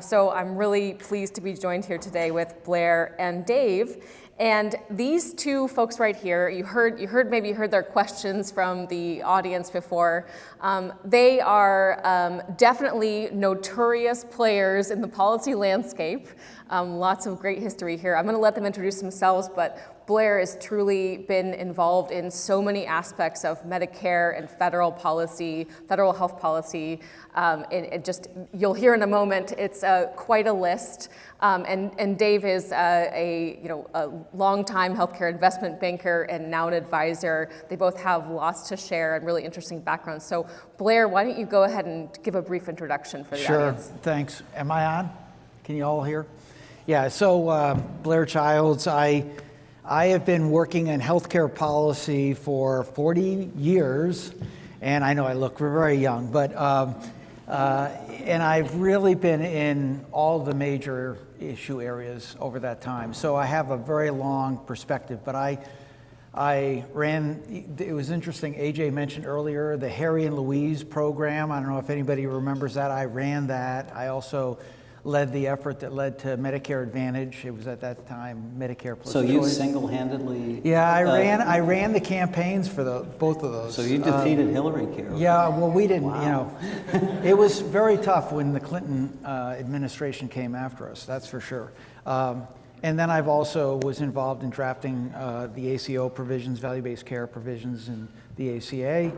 So I'm really pleased to be joined here today with Blair and Dave. And these two folks right here, you heard their questions from the audience before. They are definitely notorious players in the policy landscape. Lots of great history here. I'm going to let them introduce themselves, but Blair has truly been involved in so many aspects of Medicare and federal policy, federal health policy. You'll hear in a moment, it's quite a list. And Dave is a longtime healthcare investment banker and now an advisor. They both have lots to share and really interesting backgrounds. So Blair, why don't you go ahead and give a brief introduction for the audience? Sure, thanks. Am I on? Can you all hear? Yeah, so Blair Childs, I have been working in healthcare policy for 40 years, and I know I look very young, but and I've really been in all the major issue areas over that time. So I have a very long perspective, but I ran, it was interesting, AJ mentioned earlier, the Harry and Louise program. I don't know if anybody remembers that. I ran that. I also led the effort that led to Medicare Advantage. It was at that time Medicare plus So choice. you single-handedly? Yeah, I ran the campaigns for both of those. So you defeated Hillary Care. Yeah, well, we didn't. Wow. It was very tough when the Clinton administration came after us. That's for sure. And then I've also was involved in drafting the ACO provisions, value-based care provisions in the ACA.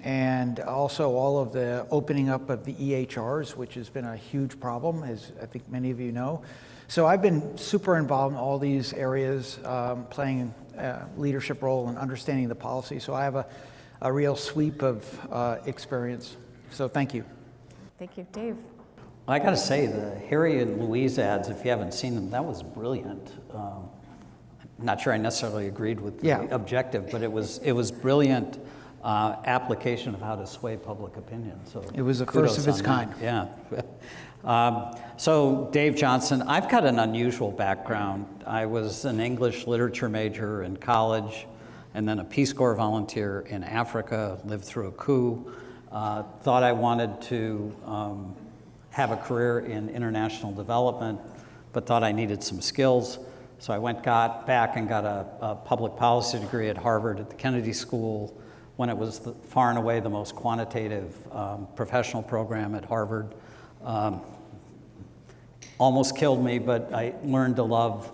And also all of the opening up of the EHRs, which has been a huge problem, as I think many of you know. So I've been super involved in all these areas, playing a leadership role and understanding the policy. So I have a real sweep of experience. So thank you. Thank you, Dave. I got to say, the Harry and Louise ads, if you haven't seen them, that was brilliant. Not sure I necessarily agreed with the objective, but it was brilliant. Application of how to sway public opinion. So it was the first of its kind. Yeah. So Dave Johnson, I've got an unusual background. I was an English literature major in college, and then a Peace Corps volunteer in Africa, lived through a coup, thought I wanted to have a career in international development, but thought I needed some skills. So I got back and got a public policy degree at Harvard at the Kennedy School, when it was far and away the most quantitative professional program at Harvard. Almost killed me, but I learned to love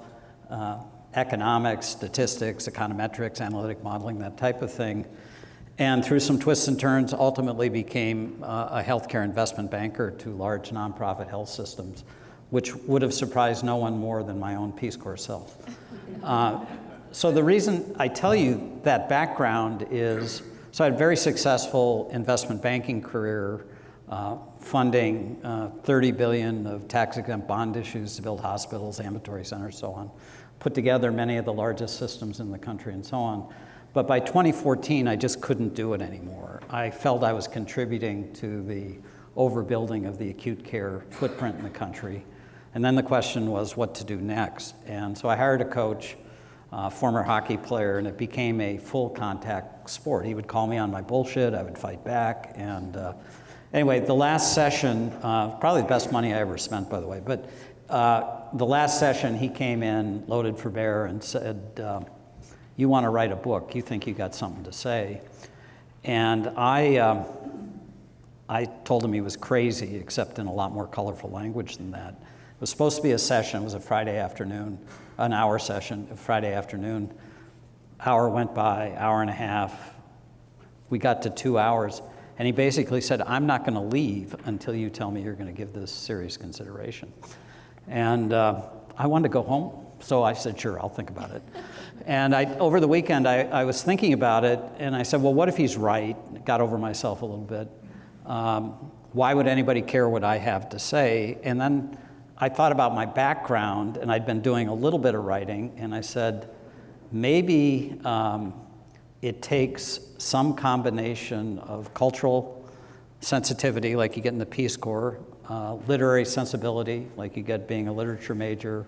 economics, statistics, econometrics, analytic modeling, that type of thing. And through some twists and turns, ultimately became a healthcare investment banker to large nonprofit health systems, which would have surprised no one more than my own Peace Corps self. So the reason I tell you that background is, so I had a very successful investment banking career, funding $30 billion of tax-exempt bond issues to build hospitals, ambulatory centers, so on. Put together many of the largest systems in the country and so on. But by 2014, I just couldn't do it anymore. I felt I was contributing to the overbuilding of the acute care footprint in the country. And then the question was what to do next. And so I hired a coach, former hockey player, and it became a full contact sport. He would call me on my bullshit, I would fight back. And anyway, the last session, probably the best money I ever spent, by the way, but the last session he came in loaded for bear and said, you want to write a book, you think you got something to say. And I told him he was crazy, except in a lot more colorful language than that. It was supposed to be a session, it was a Friday afternoon, an hour session, Friday afternoon. Hour went by, hour and a half. We got to 2 hours, and he basically said, I'm not going to leave until you tell me you're going to give this serious consideration. And I wanted to go home, so I said, sure, I'll think about it. And over the weekend, I was thinking about it, and I said, well, what if he's right? Got over myself a little bit. Why would anybody care what I have to say? And then I thought about my background, and I'd been doing a little bit of writing, and I said, maybe it takes some combination of cultural sensitivity, like you get in the Peace Corps, literary sensibility, like you get being a literature major,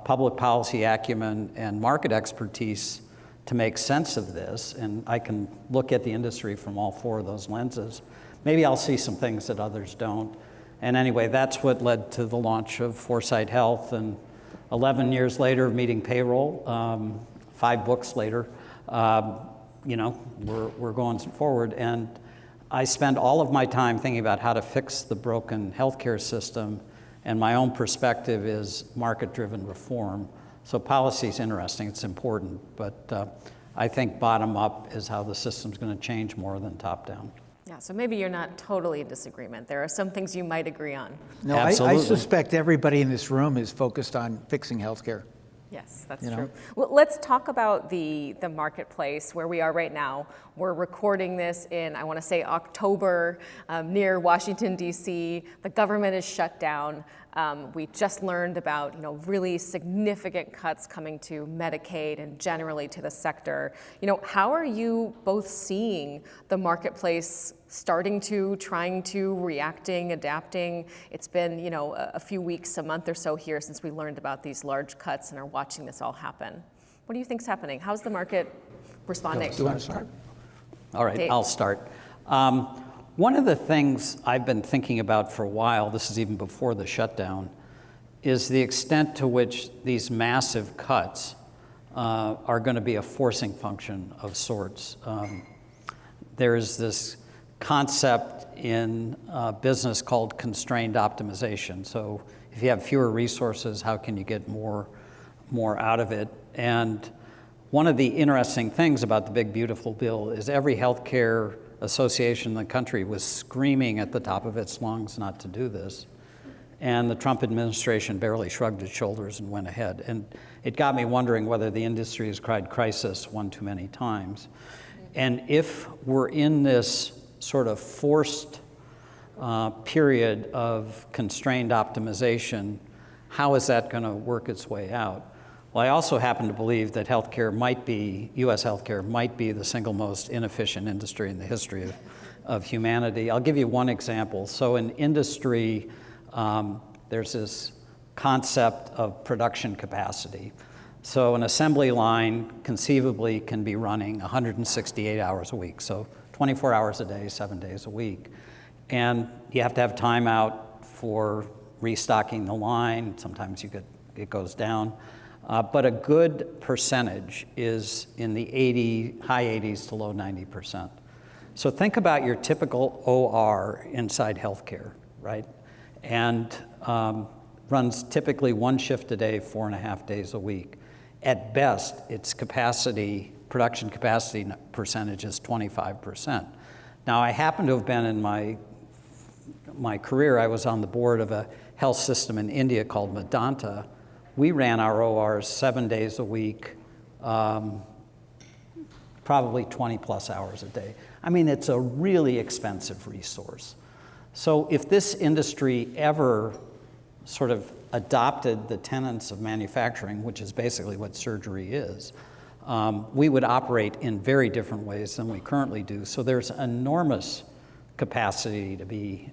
public policy acumen, and market expertise to make sense of this. And I can look at the industry from all four of those lenses. Maybe I'll see some things that others don't. And anyway, that's what led to the launch of Foresight Health. And 11 years later, meeting payroll, 5 books later, we're going forward. And I spend all of my time thinking about how to fix the broken healthcare system. And my own perspective is market-driven reform. So policy is interesting, it's important, but I think bottom-up is how the system's going to change more than top-down. Yeah, so maybe you're not totally in disagreement. There are some things you might agree on. No, I suspect everybody in this room is focused on fixing healthcare. Yes, that's true. Well, let's talk about the marketplace where we are right now. We're recording this in, I want to say, October, near Washington, D.C. The government is shut down. We just learned about really significant cuts coming to Medicaid and generally to the sector. How are you both seeing the marketplace trying to, reacting, adapting? It's been a few weeks, a month or so here since we learned about these large cuts and are watching this all happen. What do you think's happening? How's the market responding? Do you want to start? All right, Dave. I'll start. One of the things I've been thinking about for a while, this is even before the shutdown, is the extent to which these massive cuts are going to be a forcing function of sorts. There's this concept in business called constrained optimization. So if you have fewer resources, how can you get more out of it? And one of the interesting things about the Big Beautiful Bill is every healthcare association in the country was screaming at the top of its lungs not to do this. And the Trump administration barely shrugged its shoulders and went ahead. And it got me wondering whether the industry has cried crisis one too many times. And if we're in this sort of forced period of constrained optimization, how is that going to work its way out? Well, I also happen to believe that U.S. healthcare might be the single most inefficient industry in the history of humanity. I'll give you one example. So in industry, there's this concept of production capacity. So an assembly line conceivably can be running 168 hours a week, so 24 hours a day, 7 days a week. And you have to have time out for restocking the line. Sometimes it goes down. But a good percentage is in the high 80s to low 90%. So think about your typical OR inside healthcare, right? And runs typically 1 shift a day, 4.5 days a week. At best, its production capacity percentage is 25%. Now, I happen to have been in my career, I was on the board of a health system in India called Medanta. We ran our ORs 7 days a week, probably 20 plus hours a day. I mean, it's a really expensive resource. So if this industry ever sort of adopted the tenets of manufacturing, which is basically what surgery is, we would operate in very different ways than we currently do. So there's enormous capacity to be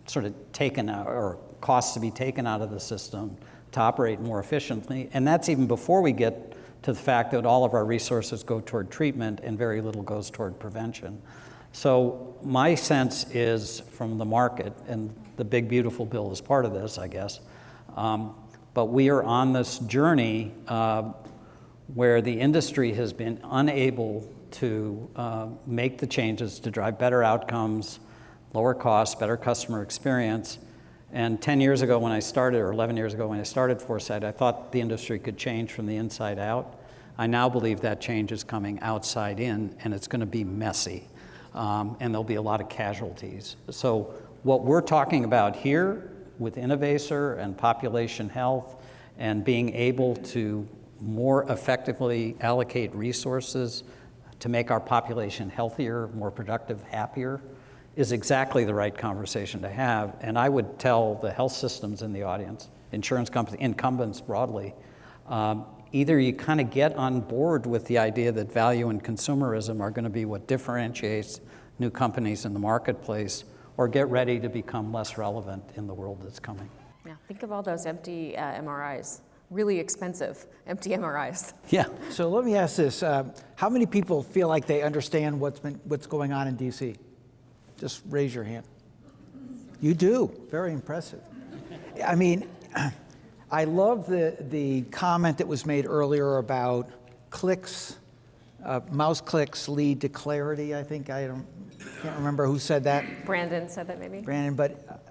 sort of taken out, or costs to be taken out of the system to operate more efficiently. And that's even before we get to the fact that all of our resources go toward treatment and very little goes toward prevention. So my sense is from the market, and the Big Beautiful Bill is part of this, I guess, but we are on this journey where the industry has been unable to make the changes to drive better outcomes, lower costs, better customer experience. And 10 years ago when I started, or 11 years ago when I started Foresight, I thought the industry could change from the inside out. I now believe that change is coming outside in, and it's going to be messy. And there'll be a lot of casualties. So what we're talking about here with Innovaccer and population health and being able to more effectively allocate resources to make our population healthier, more productive, happier, is exactly the right conversation to have. And I would tell the health systems in the audience, insurance companies, incumbents broadly, either you kind of get on board with the idea that value and consumerism are going to be what differentiates new companies in the marketplace, or get ready to become less relevant in the world that's coming. Yeah, think of all those empty MRIs. Really expensive empty MRIs. Yeah. So let me ask this: how many people feel like they understand what's going on in DC? Just raise your hand. You do. Very impressive. I mean, I love the comment that was made earlier about clicks, mouse clicks lead to clarity. I think can't remember who said that. Brandon said that maybe. Brandon, but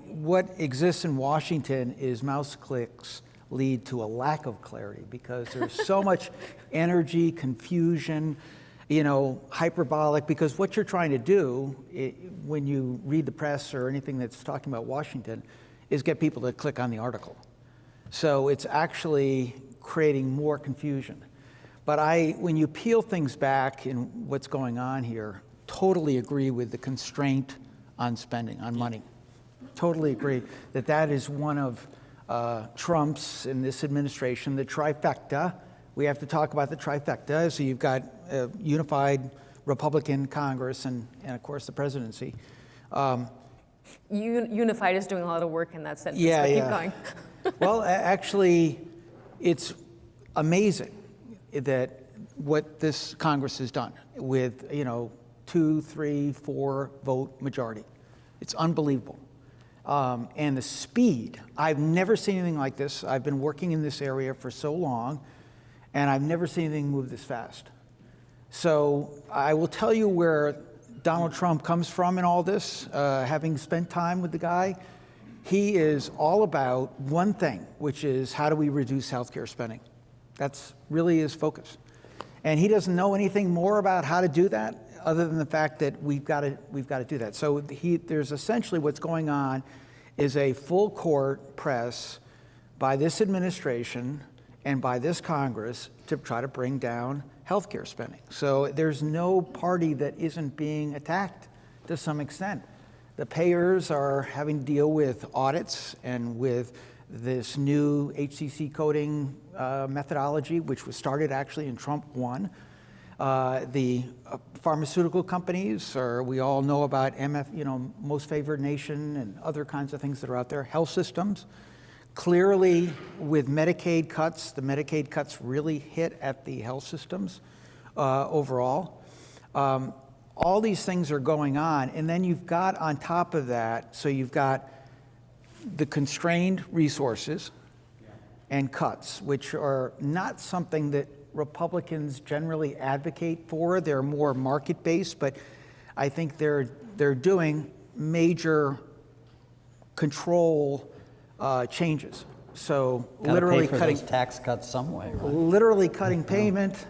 what exists in Washington is mouse clicks lead to a lack of clarity because there's so much energy, confusion, hyperbolic, because what you're trying to do when you read the press or anything that's talking about Washington is get people to click on the article. So it's actually creating more confusion. But when you peel things back in what's going on here, totally agree with the constraint on spending, on money. Totally agree that is one of Trump's in this administration, the trifecta. We have to talk about the trifecta. So you've got a unified Republican Congress and of course the presidency. Unified is doing a lot of work in that sense. Yeah, so yeah. Keep going. Well, actually, it's amazing that what this Congress has done with 2, 3, 4 vote majority. It's unbelievable. And the speed, I've never seen anything like this. I've been working in this area for so long, and I've never seen anything move this fast. So I will tell you where Donald Trump comes from in all this, having spent time with the guy. He is all about one thing, which is how do we reduce healthcare spending? That's really his focus. And he doesn't know anything more about how to do that other than the fact that we've got to do that. So there's essentially what's going on is a full court press by this administration and by this Congress to try to bring down healthcare spending. So there's no party that isn't being attacked to some extent. The payers are having to deal with audits and with this new HCC coding methodology, which was started actually in Trump 1. The pharmaceutical companies, we all know about most favored nation and other kinds of things that are out there. Health systems, clearly with Medicaid cuts, the Medicaid cuts really hit at the health systems overall. All these things are going on, and then you've got on top of that, so you've got the constrained resources and cuts, which are not something that Republicans generally advocate for. They're more market-based, but I think they're doing major control changes. So literally pay for cutting those tax cuts some way, right? literally cutting payment,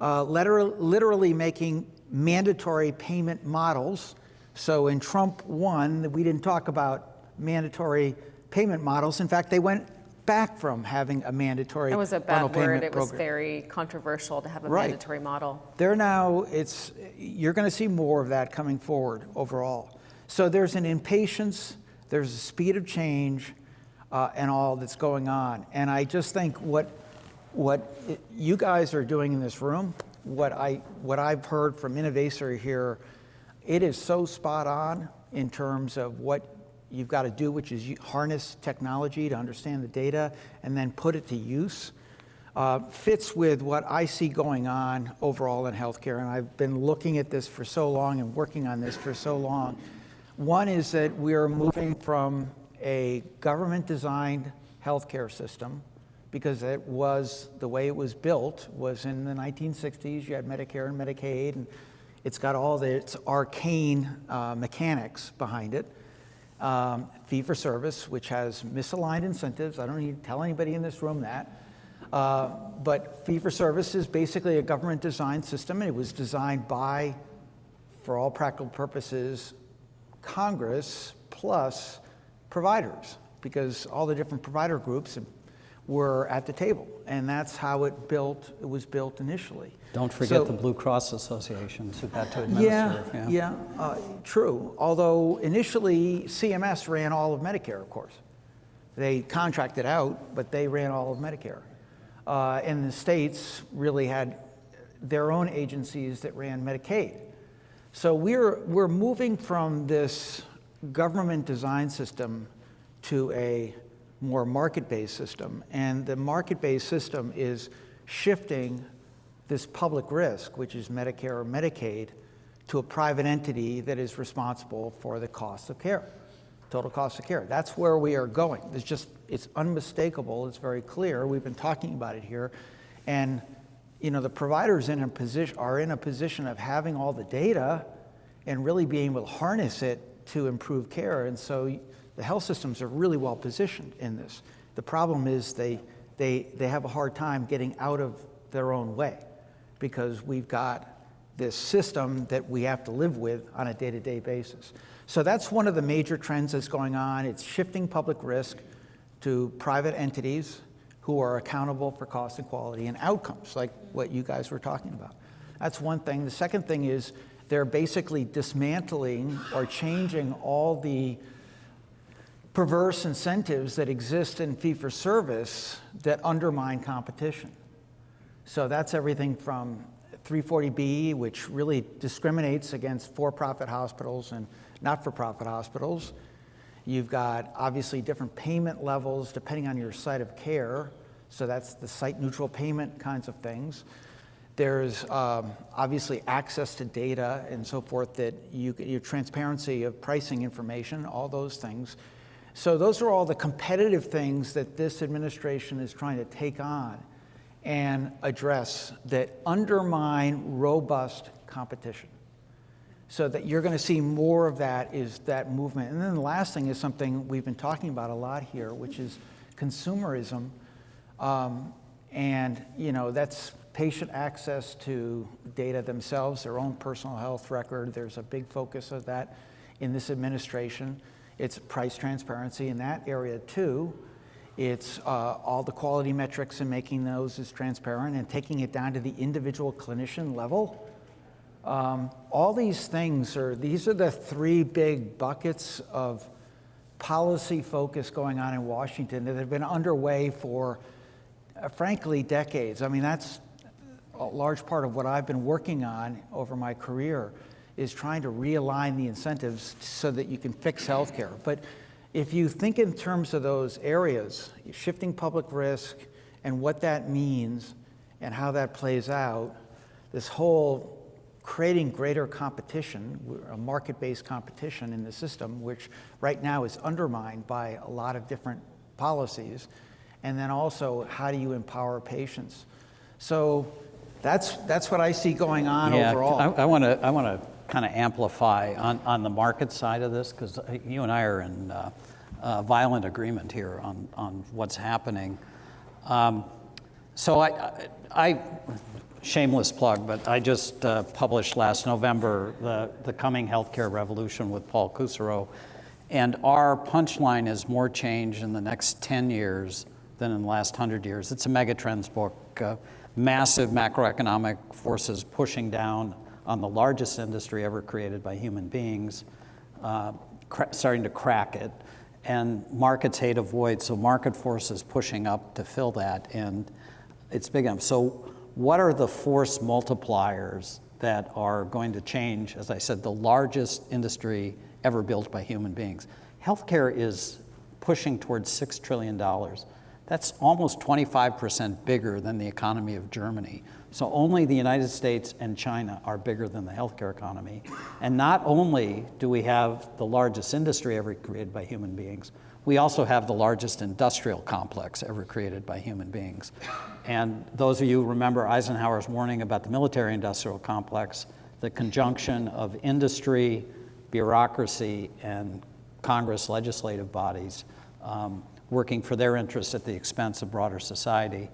literally making mandatory payment models. So in Trump 1, we didn't talk about mandatory payment models. In fact, they went back from having a mandatory It was a bundle bad word. payment It was program. very controversial to have a Right. mandatory model. They're now, you're going to see more of that coming forward overall. So there's an impatience, there's a speed of change, and all that's going on. And I just think what you guys are doing in this room, what I've heard from Innovaccer here, it is so spot on in terms of what you've got to do, which is harness technology to understand the data and then put it to use. Fits with what I see going on overall in healthcare, and I've been looking at this for so long and working on this for so long. One is that we're moving from a government-designed healthcare system, because it was the way it was built was in the 1960s. You had Medicare and Medicaid, and it's got all its arcane mechanics behind it. Fee-for-service, which has misaligned incentives. I don't need to tell anybody in this room that. But fee-for-service is basically a government-designed system, and it was designed by, for all practical purposes, Congress plus providers, because all the different provider groups were at the table, and that's how it was built initially. Don't forget the Blue Cross associations who got to administer. True. Although initially CMS ran all of Medicare, of course. They contracted out, but they ran all of Medicare. And the states really had their own agencies that ran Medicaid. So we're moving from this government design system to a more market-based system. And the market-based system is shifting this public risk, which is Medicare or Medicaid, to a private entity that is responsible for the cost of care, total cost of care. That's where we are going. It's unmistakable, it's very clear. We've been talking about it here. And the providers are in a position of having all the data and really being able to harness it to improve care. And so the health systems are really well positioned in this. The problem is they have a hard time getting out of their own way, because we've got this system that we have to live with on a day-to-day basis. So that's one of the major trends that's going on. It's shifting public risk to private entities who are accountable for cost and quality and outcomes, like what you guys were talking about. That's one thing. The second thing is they're basically dismantling or changing all the perverse incentives that exist in fee-for-service that undermine competition. So that's everything from 340B, which really discriminates against for-profit hospitals and not-for-profit hospitals. You've got obviously different payment levels depending on your site of care. So that's the site-neutral payment kinds of things. There's obviously access to data and so forth, that your transparency of pricing information, all those things. So those are all the competitive things that this administration is trying to take on and address that undermine robust competition. So that you're going to see more of that, is that movement. And then the last thing is something we've been talking about a lot here, which is consumerism. And that's patient access to data themselves, their own personal health record. There's a big focus of that in this administration. It's price transparency in that area too. It's all the quality metrics and making those as transparent and taking it down to the individual clinician level. All these things these are the three big buckets of policy focus going on in Washington that have been underway for, frankly, decades. I mean, that's a large part of what I've been working on over my career, is trying to realign the incentives so that you can fix healthcare. But if you think in terms of those areas, shifting public risk and what that means and how that plays out, this whole creating greater competition, a market-based competition in the system, which right now is undermined by a lot of different policies, and then also how do you empower patients? So that's what I see going on overall. I want to kind of amplify on the market side of this, because you and I are in violent agreement here on what's happening. So I shameless plug, but I just published last November the Coming Healthcare Revolution with Paul Kusserow, and our punchline is more change in the next 10 years than in the last 100 years. It's a megatrends book, massive macroeconomic forces pushing down on the largest industry ever created by human beings, starting to crack it, and markets hate a void, so market forces pushing up to fill that, and it's big enough. So what are the force multipliers that are going to change, as I said, the largest industry ever built by human beings? Healthcare is pushing towards $6 trillion. That's almost 25% bigger than the economy of Germany. So only the United States and China are bigger than the healthcare economy. And not only do we have the largest industry ever created by human beings, we also have the largest industrial complex ever created by human beings. And those of you who remember Eisenhower's warning about the military-industrial complex, the conjunction of industry, bureaucracy, and Congress legislative bodies working for their interests at the expense of broader society.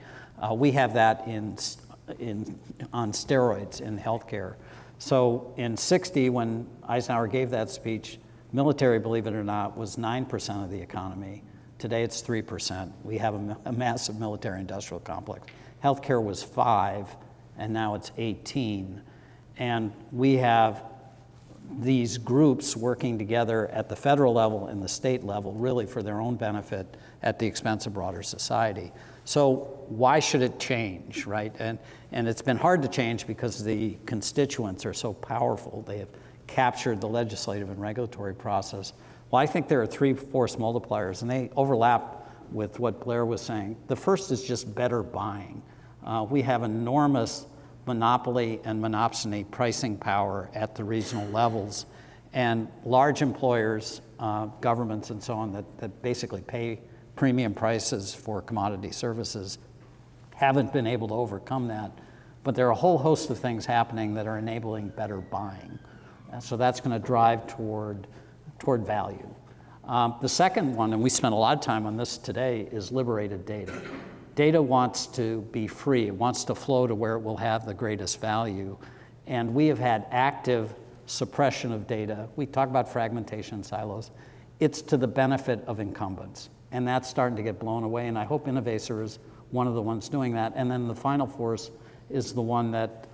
We have that on steroids in healthcare. So in '60, when Eisenhower gave that speech, military, believe it or not, was 9% of the economy. Today it's 3%. We have a massive military-industrial complex. Healthcare was 5, and now it's 18. And we have these groups working together at the federal level and the state level, really for their own benefit at the expense of broader society. So why should it change, right? And it's been hard to change because the constituents are so powerful. They have captured the legislative and regulatory process. Well, I think there are 3 force multipliers, and they overlap with what Blair was saying. The first is just better buying. We have enormous monopoly and monopsony pricing power at the regional levels. And large employers, governments and so on that basically pay premium prices for commodity services haven't been able to overcome that. But there are a whole host of things happening that are enabling better buying. And so that's going to drive toward value. The second one, and we spent a lot of time on this today, is liberated data. Data wants to be free. It wants to flow to where it will have the greatest value. And we have had active suppression of data. We talk about fragmentation silos. It's to the benefit of incumbents. And that's starting to get blown away. And I hope Innovaccer is one of the ones doing that. And then the final force is the one that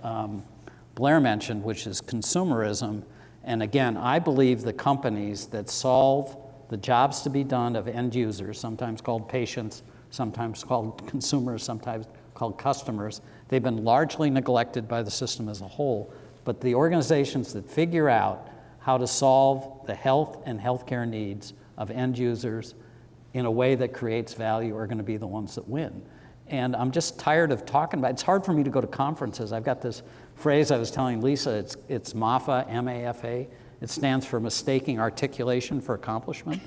Blair mentioned, which is consumerism. And again, I believe the companies that solve the jobs to be done of end users, sometimes called patients, sometimes called consumers, sometimes called customers, they've been largely neglected by the system as a whole. But the organizations that figure out how to solve the health and healthcare needs of end users in a way that creates value are going to be the ones that win. And I'm just tired of talking about it. It's hard for me to go to conferences. I've got this phrase I was telling Lisa, it's MAFA, M-A-F-A. It stands for mistaking articulation for accomplishment.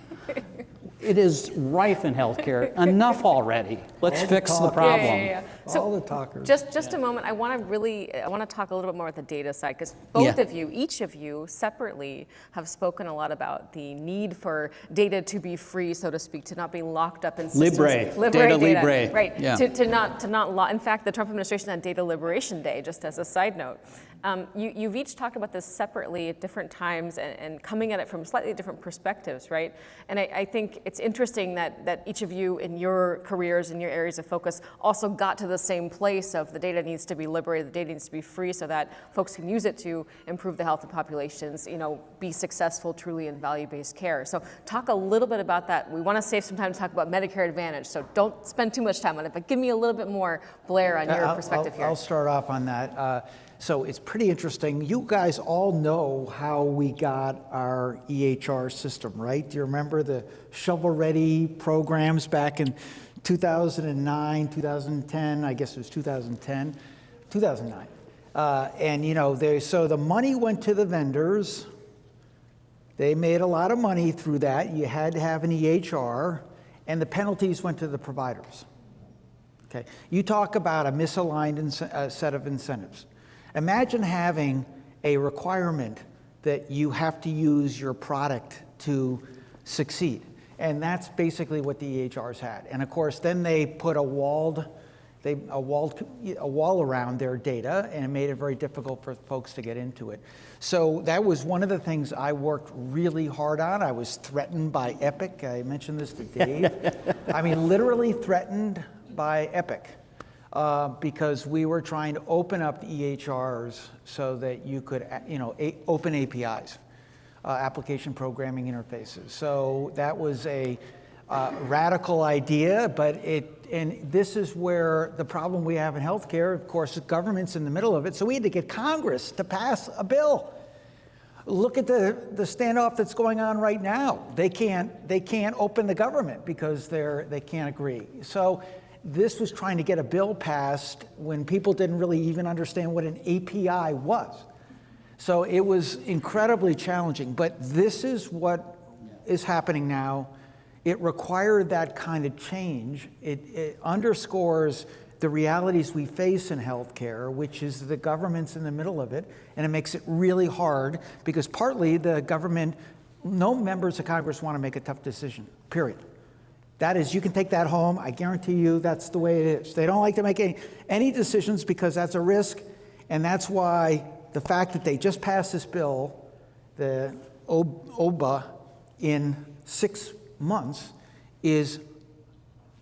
It is rife in healthcare. Enough already. Let's fix the problem. Yeah. So all the talkers. Just a moment. I want to talk a little bit more about the data side, because both of you, each of you separately, have spoken a lot about the need for data to be free, so to speak, to not be locked up in systems. Libre. Data libre. Right. Yeah. To not. In fact, the Trump administration had Data Liberation Day, just as a side note. You've each talked about this separately at different times and coming at it from slightly different perspectives, right? And I think it's interesting that each of you in your careers and your areas of focus also got to the same place of the data needs to be liberated, the data needs to be free so that folks can use it to improve the health of populations, be successful truly in value-based care. So talk a little bit about that. We want to save some time to talk about Medicare Advantage, so don't spend too much time on it, but give me a little bit more, Blair, on your perspective here. I'll start off on that. So it's pretty interesting. You guys all know how we got our EHR system, right? Do you remember the shovel-ready programs back in 2009, 2010? I guess it was 2010, 2009. So the money went to the vendors. They made a lot of money through that. You had to have an EHR, and the penalties went to the providers. Okay. You talk about a misaligned set of incentives. Imagine having a requirement that you have to use your product to succeed. And that's basically what the EHRs had. And of course, then they put a wall around their data, and it made it very difficult for folks to get into it. So that was one of the things I worked really hard on. I was threatened by Epic. I mentioned this to Dave. I mean, literally threatened by Epic. Because we were trying to open up the EHRs so that you could, open APIs, application programming interfaces. So that was a radical idea, and this is where the problem we have in healthcare, of course, the government's in the middle of it. So we had to get Congress to pass a bill. Look at the standoff that's going on right now. They can't open the government because they can't agree. So this was trying to get a bill passed when people didn't really even understand what an API was. So it was incredibly challenging, but this is what is happening now. It required that kind of change. It underscores the realities we face in healthcare, which is the government's in the middle of it, and it makes it really hard because partly the government, no members of Congress want to make a tough decision, period. That is, you can take that home. I guarantee you that's the way it is. They don't like to make any decisions because that's a risk, and that's why the fact that they just passed this bill, the OBA, in 6 months is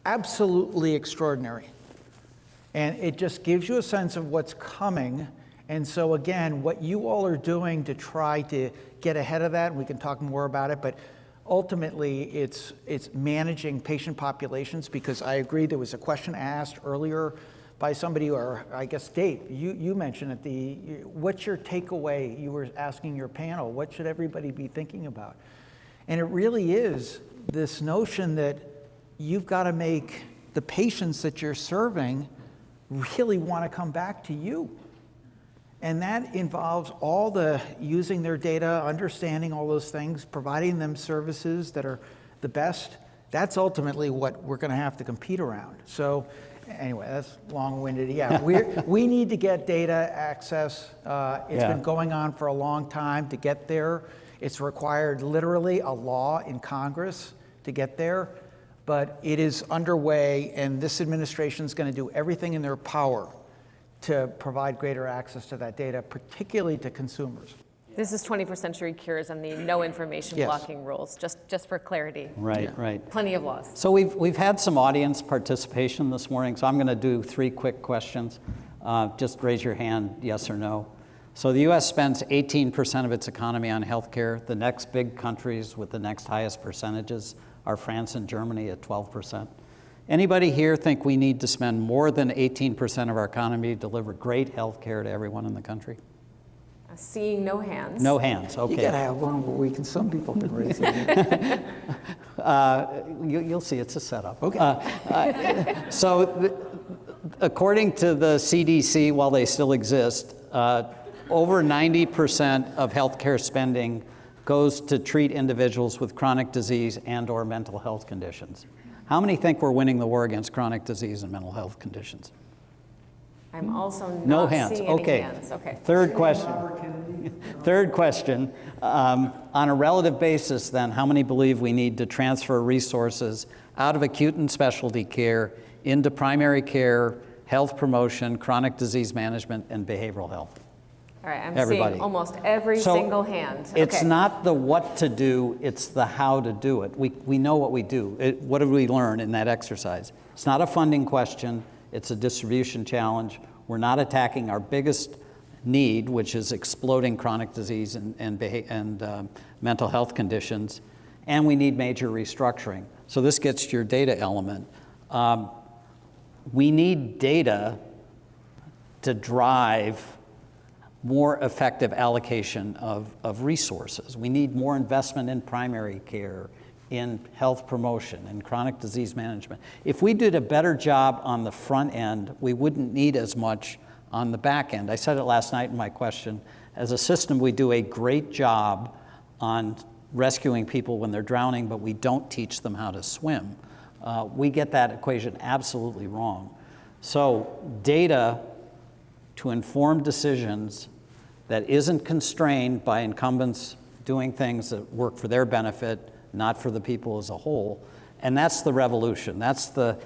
absolutely extraordinary. And it just gives you a sense of what's coming. And so again, what you all are doing to try to get ahead of that, and we can talk more about it, but ultimately, it's managing patient populations, because I agree there was a question asked earlier by somebody, or I guess Dave, you mentioned it, what's your takeaway? You were asking your panel, what should everybody be thinking about? And it really is this notion that you've got to make the patients that you're serving really want to come back to you. And that involves all the using their data, understanding all those things, providing them services that are the best. That's ultimately what we're going to have to compete around. So anyway, that's long-winded. Yeah, we need to get data access. It's been going on for a long time to get there. It's required literally a law in Congress to get there, but it is underway, and this administration is going to do everything in their power to provide greater access to that data, particularly to consumers. This is 21st Century Cures and the no information blocking rules, just for clarity. Right, right. Plenty of laws. So we've had some audience participation this morning, so I'm going to do 3 quick questions. Just raise your hand, yes or no. So the U.S. spends 18% of its economy on healthcare. The next big countries with the next highest percentages are France and Germany at 12%. Anybody here think we need to spend more than 18% of our economy to deliver great healthcare to everyone in the country? Seeing no hands. No hands, okay. You gotta have one where some people can raise it. You'll see, it's a setup. Okay. According to the CDC, while they still exist, over 90% of healthcare spending goes to treat individuals with chronic disease and/or mental health conditions. How many think we're winning the war against chronic disease and mental health conditions? I'm also not No hands. seeing any Okay. hands. Okay. Third question. Third question. On a relative basis, then, how many believe we need to transfer resources out of acute and specialty care into primary care, health promotion, chronic disease management, and behavioral health? All right, I'm Everybody. seeing almost every single hand. It's Okay. not the what to do, it's the how to do it. We know what we do. What did we learn in that exercise? It's not a funding question, it's a distribution challenge. We're not attacking our biggest need, which is exploding chronic disease and mental health conditions, and we need major restructuring. So this gets to your data element. We need data to drive more effective allocation of resources. We need more investment in primary care, in health promotion, in chronic disease management. If we did a better job on the front end, we wouldn't need as much on the back end. I said it last night in my question. As a system, we do a great job on rescuing people when they're drowning, but we don't teach them how to swim. We get that equation absolutely wrong. So data to inform decisions that isn't constrained by incumbents doing things that work for their benefit, not for the people as a whole. And that's the revolution. That's the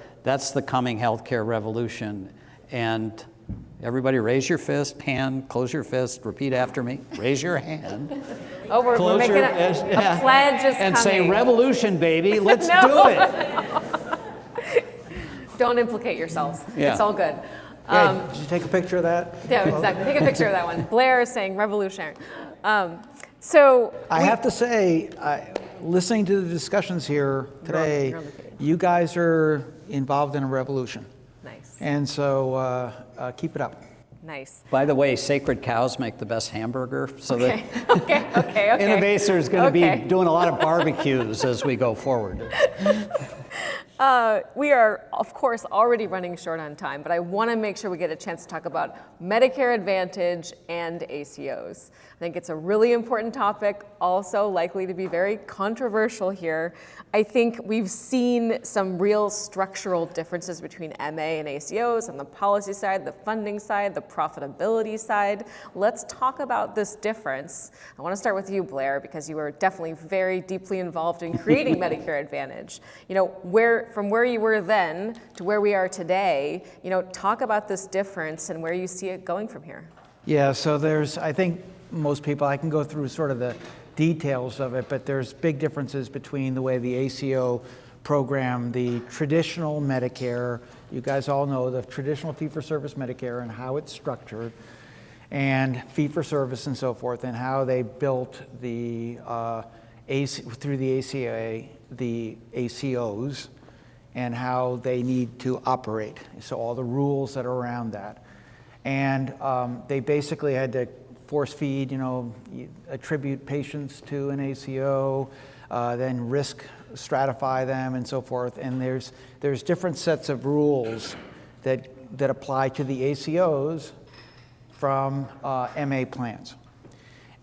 coming healthcare revolution. And everybody raise your fist, hand, close your fist, repeat after me. Raise your hand. Oh, we're Close making your a fist. pledge is and coming. say, revolution, baby, let's No. do it. Don't implicate yourselves. Yeah. It's all good. Hey, did you take a picture of that? Yeah, exactly. Take a picture of that one. Blair is saying revolutionary. So I have to say, listening to the discussions here today, you're on the page. you guys are involved in a revolution. Nice. And so keep it up. Nice. By the way, sacred cows make the best hamburger, so Okay. that Okay. Innovaccer is going to Okay. be doing a lot of barbecues as we go forward. We are, of course, already running short on time, but I want to make sure we get a chance to talk about Medicare Advantage and ACOs. I think it's a really important topic, also likely to be very controversial here. I think we've seen some real structural differences between MA and ACOs on the policy side, the funding side, the profitability side. Let's talk about this difference. I want to start with you, Blair, because you were definitely very deeply involved in creating Medicare Advantage. You know, from where you were then to where we are today, you know, talk about this difference and where you see it going from here. Yeah, so I think most people, I can go through sort of the details of it, but there's big differences between the way the ACO program, the traditional Medicare, you guys all know the traditional fee-for-service Medicare and how it's structured, and fee-for-service and so forth, and how they built the through the ACA, the ACOs, and how they need to operate. So all the rules that are around that. And they basically had to force feed, attribute patients to an ACO, then risk stratify them and so forth. And there's different sets of rules that apply to the ACOs from MA plans.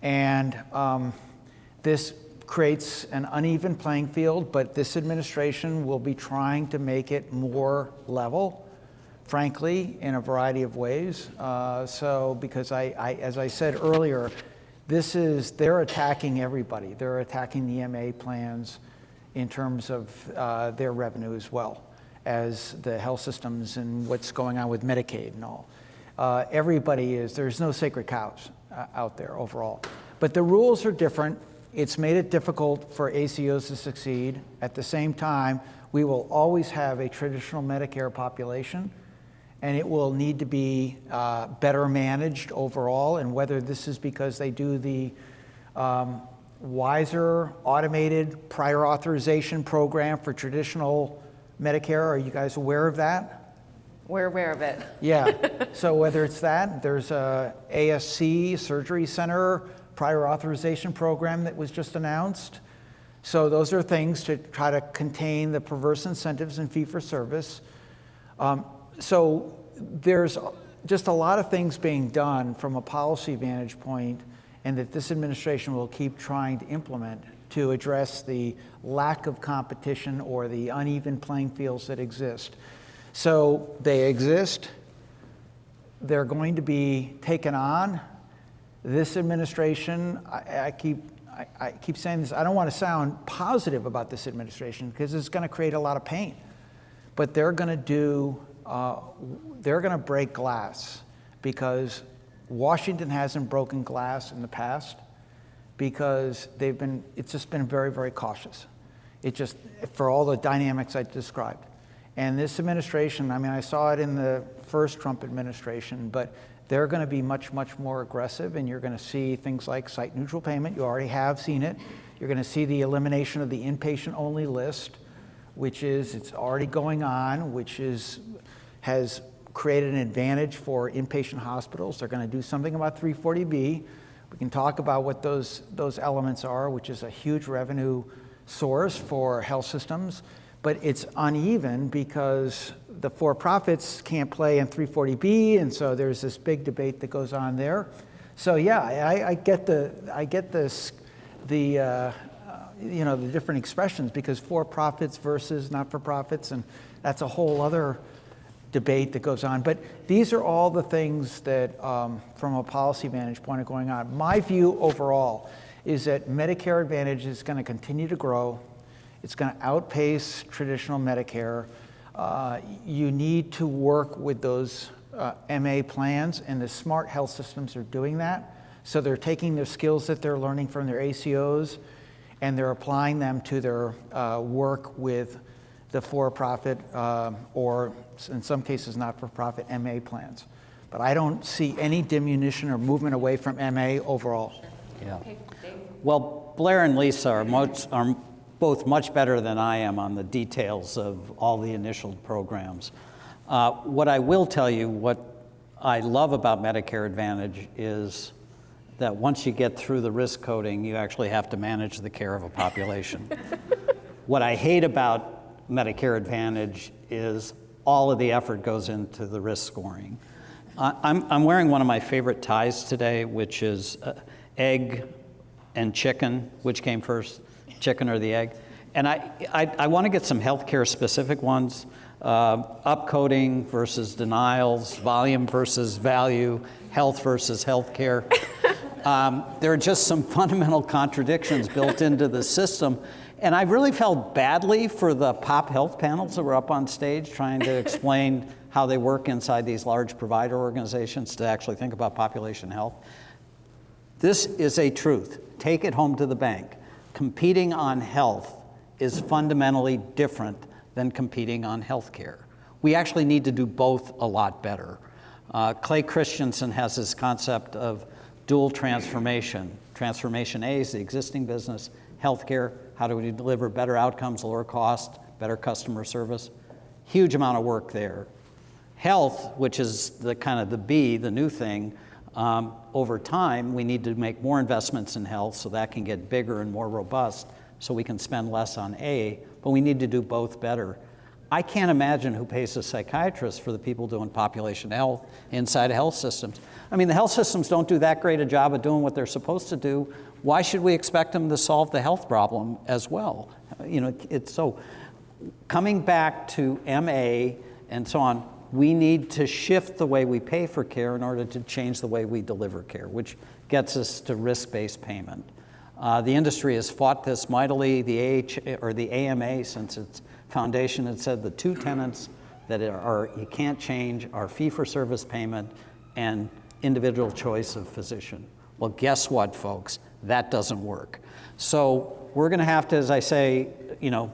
And this creates an uneven playing field, but this administration will be trying to make it more level, frankly, in a variety of ways. Because as I said earlier, they're attacking everybody. They're attacking the MA plans in terms of their revenue as well as the health systems and what's going on with Medicaid and all. There's no sacred cows out there overall. But the rules are different. It's made it difficult for ACOs to succeed. At the same time, we will always have a traditional Medicare population, and it will need to be better managed overall. And whether this is because they do the wiser, automated prior authorization program for traditional Medicare, are you guys aware of that? We're aware of it. Yeah, so whether it's that, there's a ASC surgery center prior authorization program that was just announced. So those are things to try to contain the perverse incentives in fee-for-service. So there's just a lot of things being done from a policy vantage point, and that this administration will keep trying to implement to address the lack of competition or the uneven playing fields that exist. So they exist. They're going to be taken on. This administration, I keep saying this, I don't want to sound positive about this administration because it's going to create a lot of pain. But they're going to break glass, because Washington hasn't broken glass in the past because it's just been very, very cautious. For all the dynamics I described. And this administration, I saw it in the first Trump administration, but they're going to be much, much more aggressive, and you're going to see things like site neutral payment. You already have seen it. You're going to see the elimination of the inpatient only list, it's already going on, has created an advantage for inpatient hospitals. They're going to do something about 340B. We can talk about what those elements are, which is a huge revenue source for health systems. But it's uneven because the for-profits can't play in 340B, and so there's this big debate that goes on there. So yeah, I get the different expressions, because for-profits versus not-for-profits, and that's a whole other debate that goes on. But these are all the things that, from a policy vantage point, are going on. My view overall is that Medicare Advantage is going to continue to grow. It's going to outpace traditional Medicare. You need to work with those MA plans, and the smart health systems are doing that. So they're taking their skills that they're learning from their ACOs, and they're applying them to their work with the for-profit or, in some cases, not-for-profit MA plans. But I don't see any diminution or movement away from MA overall. Yeah. Well, Blair and Lisa are both much better than I am on the details of all the initial programs. What I will tell you, what I love about Medicare Advantage is that once you get through the risk coding, you actually have to manage the care of a population. What I hate about Medicare Advantage is all of the effort goes into the risk scoring. I'm wearing one of my favorite ties today, which is egg and chicken. Which came first, chicken or the egg? And I want to get some healthcare specific ones, upcoding versus denials, volume versus value, health versus healthcare. There are just some fundamental contradictions built into the system. And I really felt badly for the pop health panels that were up on stage trying to explain how they work inside these large provider organizations to actually think about population health. This is a truth. Take it home to the bank. Competing on health is fundamentally different than competing on healthcare. We actually need to do both a lot better. Clay Christensen has this concept of dual transformation. Transformation A is the existing business. Healthcare, how do we deliver better outcomes, lower cost, better customer service? Huge amount of work there. Health, which is the kind of the B, the new thing, over time, we need to make more investments in health so that can get bigger and more robust so we can spend less on A, but we need to do both better. I can't imagine who pays a psychiatrist for the people doing population health inside of health systems. I mean, the health systems don't do that great a job of doing what they're supposed to do. Why should we expect them to solve the health problem as well? You know, it's so, coming back to MA and so on, we need to shift the way we pay for care in order to change the way we deliver care, which gets us to risk-based payment. The industry has fought this mightily. The AMA, since its foundation, had said the two tenets that you can't change are fee-for-service payment and individual choice of physician. Well, guess what, folks? That doesn't work. So we're going to have to, as I say, you know,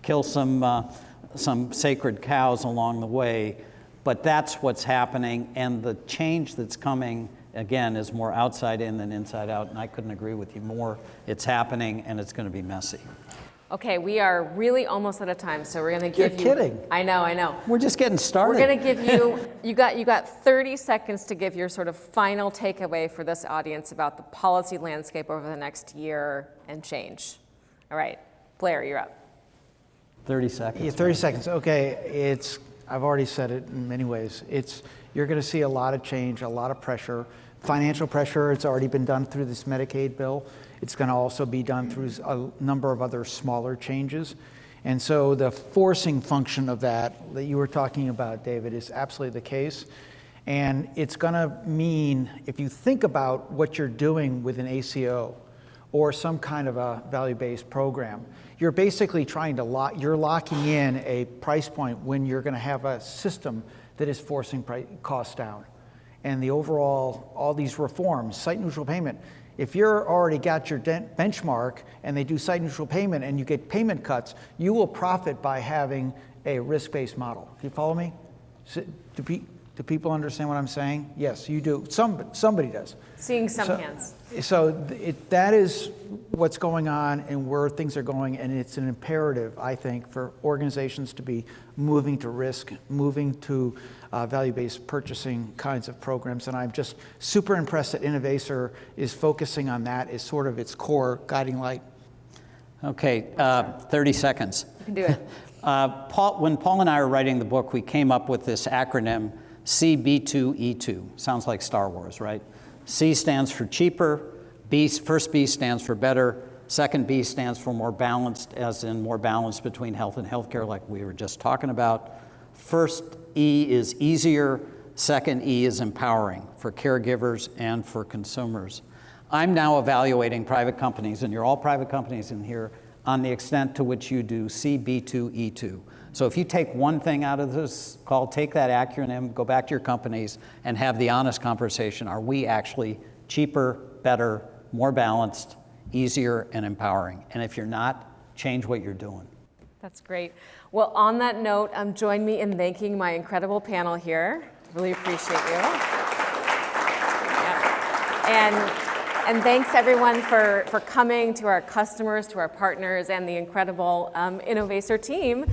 kill some sacred cows along the way, but that's what's happening, and the change that's coming, again, is more outside in than inside out, and I couldn't agree with you more. It's happening, and it's going to be messy. Okay, we are really almost out of time, so we're going to give you... You're kidding. I know. We're just getting started. We're going to give you, you got 30 seconds to give your sort of final takeaway for this audience about the policy landscape over the next year and change. All right, Blair, you're up. 30 seconds. Yeah, 30 seconds. Okay, I've already said it in many ways. You're going to see a lot of change, a lot of pressure. Financial pressure, it's already been done through this Medicaid bill. It's going to also be done through a number of other smaller changes. And so the forcing function of that you were talking about, David, is absolutely the case. And it's going to mean, if you think about what you're doing with an ACO or some kind of a value-based program, you're basically you're locking in a price point when you're going to have a system that is forcing costs down. And the overall, all these reforms, site-neutral payment, if you're already got your benchmark and they do site-neutral payment and you get payment cuts, you will profit by having a risk-based model. Do you follow me? Do people understand what I'm saying? Yes, you do. Somebody does. Seeing some hands. So that is what's going on and where things are going, and it's an imperative, I think, for organizations to be moving to risk, moving to value-based purchasing kinds of programs. And I'm just super impressed that Innovaccer is focusing on that as sort of its core guiding light. Okay, 30 seconds. You can do it. When Paul and I were writing the book, we came up with this acronym, CB2E2. Sounds like Star Wars, right? C stands for cheaper, first B stands for better, second B stands for more balanced, as in more balance between health and healthcare, like we were just talking about. First E is easier, second E is empowering for caregivers and for consumers. I'm now evaluating private companies, and you're all private companies in here, on the extent to which you do CB2E2. So if you take one thing out of this call, take that acronym, go back to your companies, and have the honest conversation. Are we actually cheaper, better, more balanced, easier, and empowering? And if you're not, change what you're doing. That's great. Well, on that note, join me in thanking my incredible panel here. Really appreciate you. Yeah. And thanks everyone for coming, to our customers, to our partners, and the incredible Innovaccer team.